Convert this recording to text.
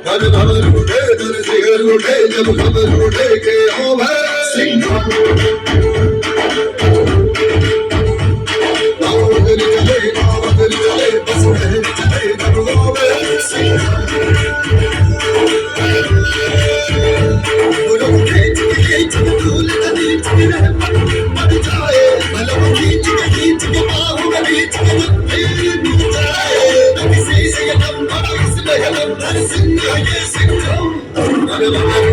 धर धर उठे धर सिर उठे जब खबर उठे के ओ भय सिंह नावदल चले बस लहर चले जब ओ भय सिंह गुरु खींच के धूल नदी चले मत जाए भलो खींच के बाहु में बीच के फिर भी जाए किसी से ये कम बड़ा इसलिए हम धर सिंह ये सिंह